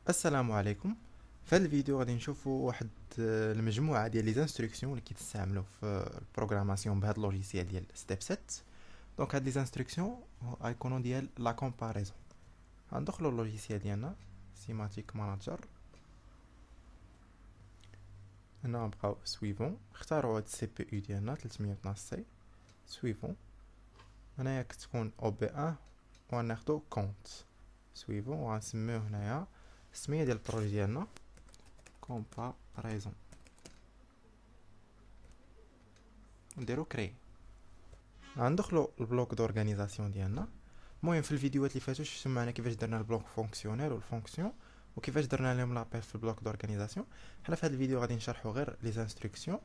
السلام عليكم. في هذا الفيديو غادي نشوفوا واحد المجموعه ديال لي زانستركسيون اللي كيتستعملوا في البروغراماسيون بهذا اللوجيسيال ديال ستيب 7. دونك هاد لي زانستركسيون غيكونوا ديال لا كومباريزون. غندخلوا اللوجيسيال ديالنا سيماتيك ماناجر. هنا غنبقاو سويفون، اختاروا هاد السي بي يو ديالنا 312 سي سويفون. هنايا كتكون او بي 1 وغناخدو كونت سويفون، وغنسميوه هنايا السميه ديال البروجي ديالنا كومباريزون، نديرو كري. غندخلو البلوك دورغانيزاسيون ديالنا. المهم في الفيديوهات اللي فاتوا شفتوا معنا كيفاش درنا البلوك فونكسيونيل والفونكسيون وكيفاش درنا لهم لابيل في البلوك دورغانيزاسيون. حنا في هذا الفيديو غادي نشرحوا غير لي زانستركسيون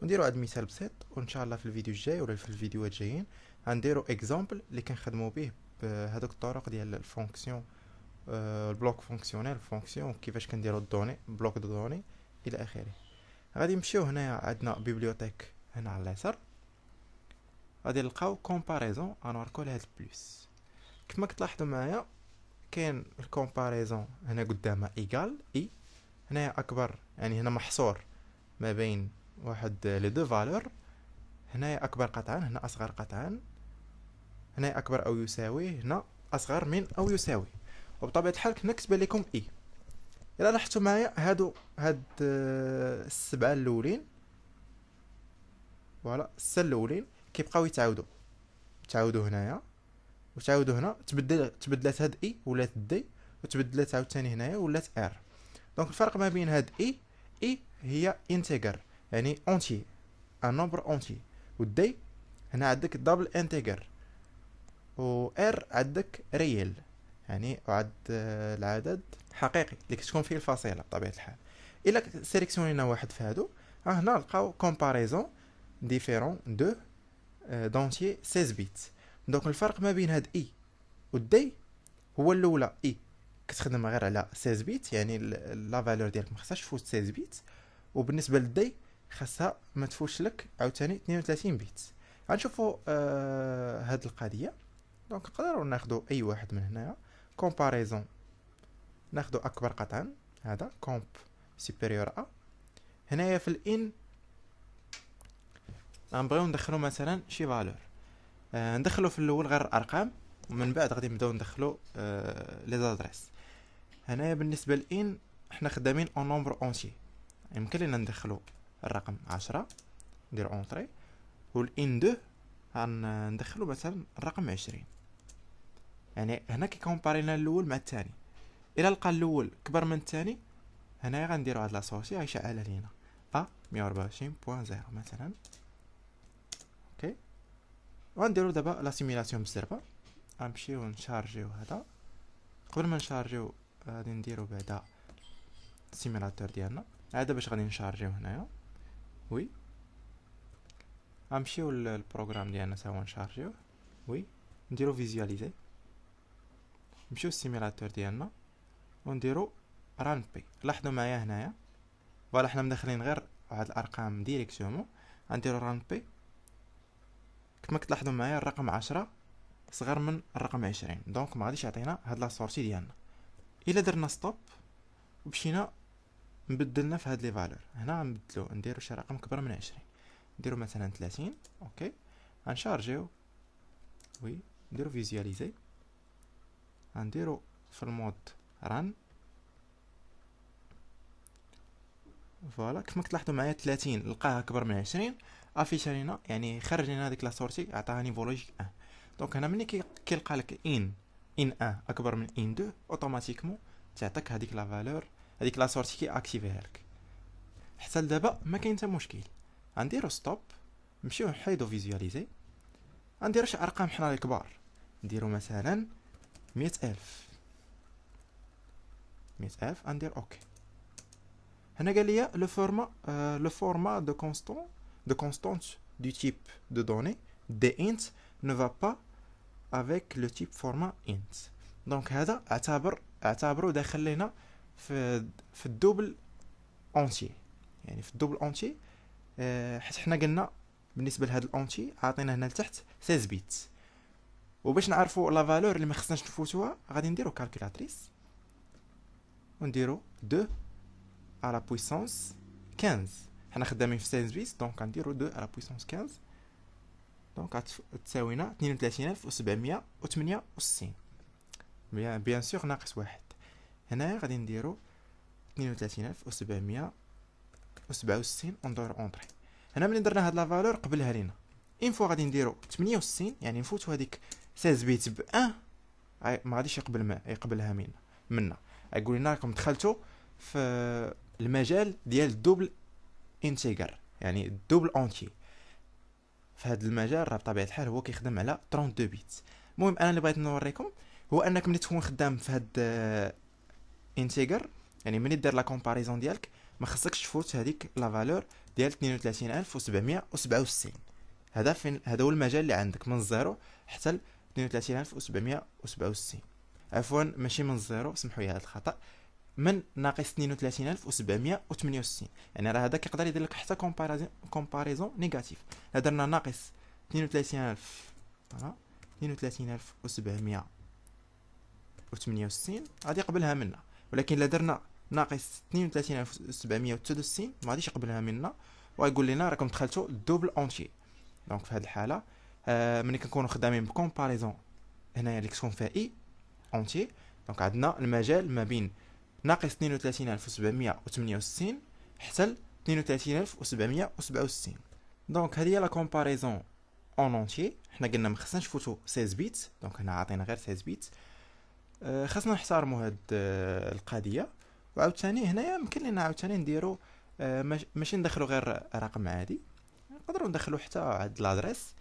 ونديرو واحد المثال بسيط، وان شاء الله في الفيديو الجاي ولا في الفيديوهات الجايين غنديرو اكزامبل اللي كنخدموا به بهذوك الطرق ديال الفونكسيون، البلوك فونكسيونيل فونكسيون، وكيفاش كنديرو الدوني بلوك دو دوني الى اخره. غادي نمشيو هنايا عندنا بيبليوتيك هنا على اليسار، غادي نلقاو كومباريزون، غنوركو لهاد البلوس. كما كتلاحظوا معايا كاين الكومباريزون هنا قدامها ايكال اي، هنايا اكبر يعني هنا محصور ما بين واحد لي دو فالور، هنايا اكبر قطعا هنا اصغر قطعا، هنايا اكبر او يساوي هنا اصغر من او يساوي. وبطبيعه الحال كنا كتبان لكم اي. الا لاحظتوا معايا هاد السبعه الاولين، فوالا السته الاولين كيبقاو تعاودوا هنايا وتعاودوا هنا، تبدلات هاد اي ولات دي، وتبدلات عاوتاني هنايا ولات ار. دونك الفرق ما بين هاد اي هي انتجر يعني اونتي، ان نومبر اونتي، والدي هنا عندك دبل انتجر، و ار عندك ريال يعني عد العدد حقيقي اللي كتكون فيه الفاصله بطبيعه الحال. الا سيليكسيونينا واحد في هادو، هنا نلقاو كومباريزون ديفيرون دو دونتيي 16 بيت. دونك الفرق ما بين هاد اي والدي هو الاولى اي كتخدم غير على 16 بيت، يعني لا فالور ديالك ما خصهاش تفوت 16 بيت، وبالنسبه للدي خاصها ما تفوتش لك عاوتاني 32 بيت. غنشوفوا هاد القضيه. دونك نقدروا ناخذوا اي واحد من هنايا كومباريزون، ناخذوا اكبر قطعا هذا كومب سوبيريور ا. هنايا في الان غنبغيو ندخلوا مثلا شي فالور، ندخلوا في الاول غير الارقام، ومن بعد غادي نبداو ندخلوا لي زادريس. هنايا بالنسبه لان حنا خدامين اون نومبر اونتي، يمكن لينا ندخلوا الرقم 10 ندير اونطري، والان 2 غندخلوا مثلا الرقم 20. يعني هنا كيكومبارينا الاول مع الثاني، الا لقى الاول كبر من الثاني هنايا غنديروا هاد لا سورسي غيشعلها لينا ا 124.0 مثلا. اوكي، وغنديروا دابا لا سيميلاسيون بالزربه. غنمشيو نشارجيو هذا. قبل ما نشارجيو غادي نديرو بعدا السيميلاتور ديالنا هذا باش غادي نشارجيو هنايا. وي غنمشيو للبروغرام ديالنا سوا نشارجيوه. وي نديرو فيزواليزي، نمشيو للسيميلاتور ديالنا ونديرو ران بي. لاحظوا معايا هنايا فوالا حنا مدخلين غير واحد الارقام ديريكسيومون. غنديرو ران بي، كما كتلاحظوا معايا الرقم 10 صغر من الرقم 20، دونك ما غاديش يعطينا هاد لا سورسي ديالنا. الا درنا ستوب ومشينا نبدلنا في هاد لي فالور، هنا غنبدلو نديرو شي رقم كبر من 20، نديرو مثلا 30. اوكي، غنشارجيو. وي نديرو فيزواليزي، غنديرو في المود ران. فوالا كما كتلاحظوا معايا 30 لقاها كبر من 20 افيش لينا، يعني خرج لنا هذيك لا سورسي عطاها نيفو لوجيك 1. دونك هنا ملي كيلقى لك ان 1 اكبر من ان 2 اوتوماتيكمون تعطيك هذيك لا فالور، هذيك لا سورسي كي اكتيفيها لك. حتى لدابا ما كاين حتى مشكل. غنديرو ستوب، نمشيو نحيدو فيزواليزي، غنديرو شي ارقام حنا الكبار، نديرو مثلا 100,000. غندير اوكي. هنا قال لي le format de constante du type de données d'int ne va pas avec le type format int. دونك هذا اعتبره داخل لنا في الدوبل اونتي، يعني في الدوبل اونتي. حيت حنا قلنا بالنسبه لهذا الاونتي عاطينا هنا لتحت 16 بيت، وباش نعرفوا لا فالور اللي ما خصناش نفوتوها غادي نديرو كالكولاتريس ونديرو 2 على بويسونس 15. حنا خدامين في 16 بيت، دونك غنديرو 2 على بويسونس 15، دونك غتساوينا 32768. بيان سور ناقص واحد. هنايا غادي نديرو 32767 ونديرو اونطري. هنا ملي درنا هاد لا فالور قبلها لينا اين فوا غادي نديرو 68، يعني نفوتو هاديك 16 بيت ب 1، ما غاديش يقبلها منا يقول لنا راكم دخلتوا في المجال ديال الدوبل انتيجر، يعني الدوبل اونتي. في هذا المجال راه بطبيعه الحال هو كيخدم على 32 بيت. المهم انا اللي بغيت نوريكم هو انك ملي تكون خدام في هاد انتيجر، يعني ملي دير لا كومباريزون ديالك ما خصكش تفوت هذيك لا فالور ديال 32767. هذا هو المجال اللي عندك من الزيرو حتى ل 32767. عفوا ماشي من الزيرو، سمحوا لي هذا الخطا، من ناقص 32768. يعني راه هذا كيقدر يدير لك حتى كومباريزون نيجاتيف. درنا ناقص 32000 32768 غادي يقبلها منا، ولكن الا درنا ناقص 32769 ما غاديش يقبلها منا، ويقول لنا راكم دخلتوا الدوبل اونتي. دونك في هذه الحاله ملي كنكونوا خدامين بكومباريزون هنايا اللي كتكون فيها اي اونتي، دونك عندنا المجال ما بين ناقص 32768 حتى ل 32767. دونك هذه هي لا كومباريزون اون اونتي. حنا قلنا ما خصناش نفوتو 16 بيت، دونك هنا عطينا غير 16 بيت. خاصنا نحترموا هاد القضيه. وعاوتاني هنايا يمكن لنا عاوتاني نديرو ماشي ندخلو غير رقم عادي، نقدروا ندخلو حتى عاد لادريس،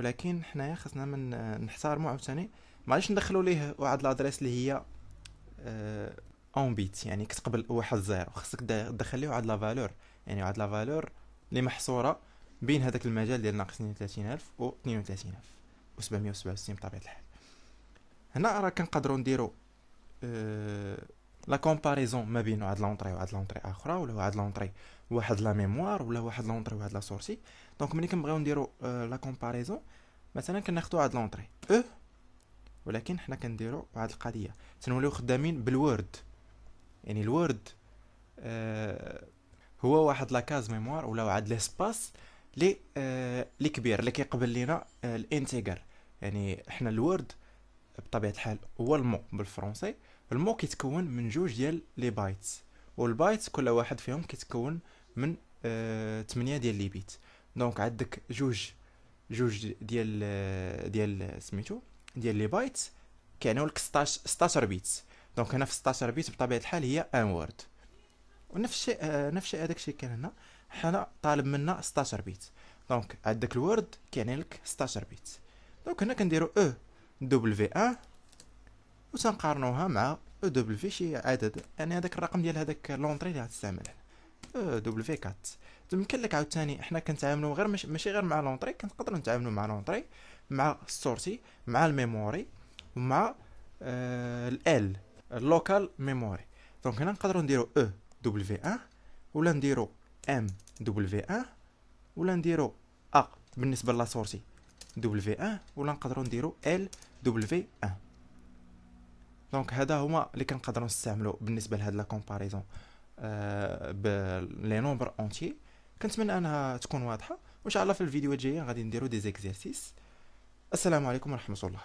ولكن حنايا خاصنا من نحترموا عاوتاني. معليش ندخلو ليه واحد لادريس اللي هي اون بيت، يعني كتقبل واحد زيرو، خاصك تدخل ليه واحد لا فالور، يعني واحد لا فالور اللي محصوره بين هذاك المجال ديال ناقص 32000 و 32767 بطبيعه الحال. هنا راه كنقدروا نديرو لا كومباريزون ما بين واحد لونطري وواحد لونطري اخرى، ولا واحد لونطري واحد لا ميموار، ولا واحد لونطري واحد لا سورسي. دونك ملي كنبغيو نديرو لا كومباريزون، مثلا كناخذوا واحد لونطري ولكن حنا كنديرو واحد القضيه تنوليو خدامين بالوورد. يعني الوورد هو واحد لاكاز ميموار ولا واحد ليسباس لي كبير اللي كيقبل لينا الانتيجر. يعني حنا الوورد بطبيعه الحال هو المو بالفرنسي. المو كيتكون من جوج ديال لي بايتس، والبايت كل واحد فيهم كيتكون من 8 ديال لي بيت. دونك عندك جوج ديال سميتو ديال لي بايت كيعنيو لك 16 بيت. دونك هنا في 16 بيت بطبيعه الحال هي ان وورد. ونفس الشيء هذاك الشيء كان هنا حنا طالب منا 16 بيت. دونك عندك الوورد كيعني لك 16 بيت. دونك هنا كنديرو دبليو 1 وتنقارنوها مع دبليو شي عدد، يعني هذاك الرقم ديال هذاك لونطري اللي غتستعمله دبليو 4. يمكن لك عاوتاني حنا كنتعاملوا غير ماشي غير مع لونطري، كنقدروا نتعاملوا مع لونطري مع السورسي مع الميموري ومع ال اللوكال ميموري. دونك هنا نقدروا نديرو دبليو 1 ولا نديرو ام دبليو 1 ولا نديرو بالنسبه لا سورسي دبليو 1 ولا نقدروا نديرو ال دبليو 1. دونك هذا هما اللي كنقدروا نستعملوا بالنسبه لهاد لا كومباريزون بلي نومبر اونتي. كنتمنى انها تكون واضحه، وان شاء الله في الفيديوهات الجايه غادي نديرو دي زيكزيرسيس. السلام عليكم ورحمه الله.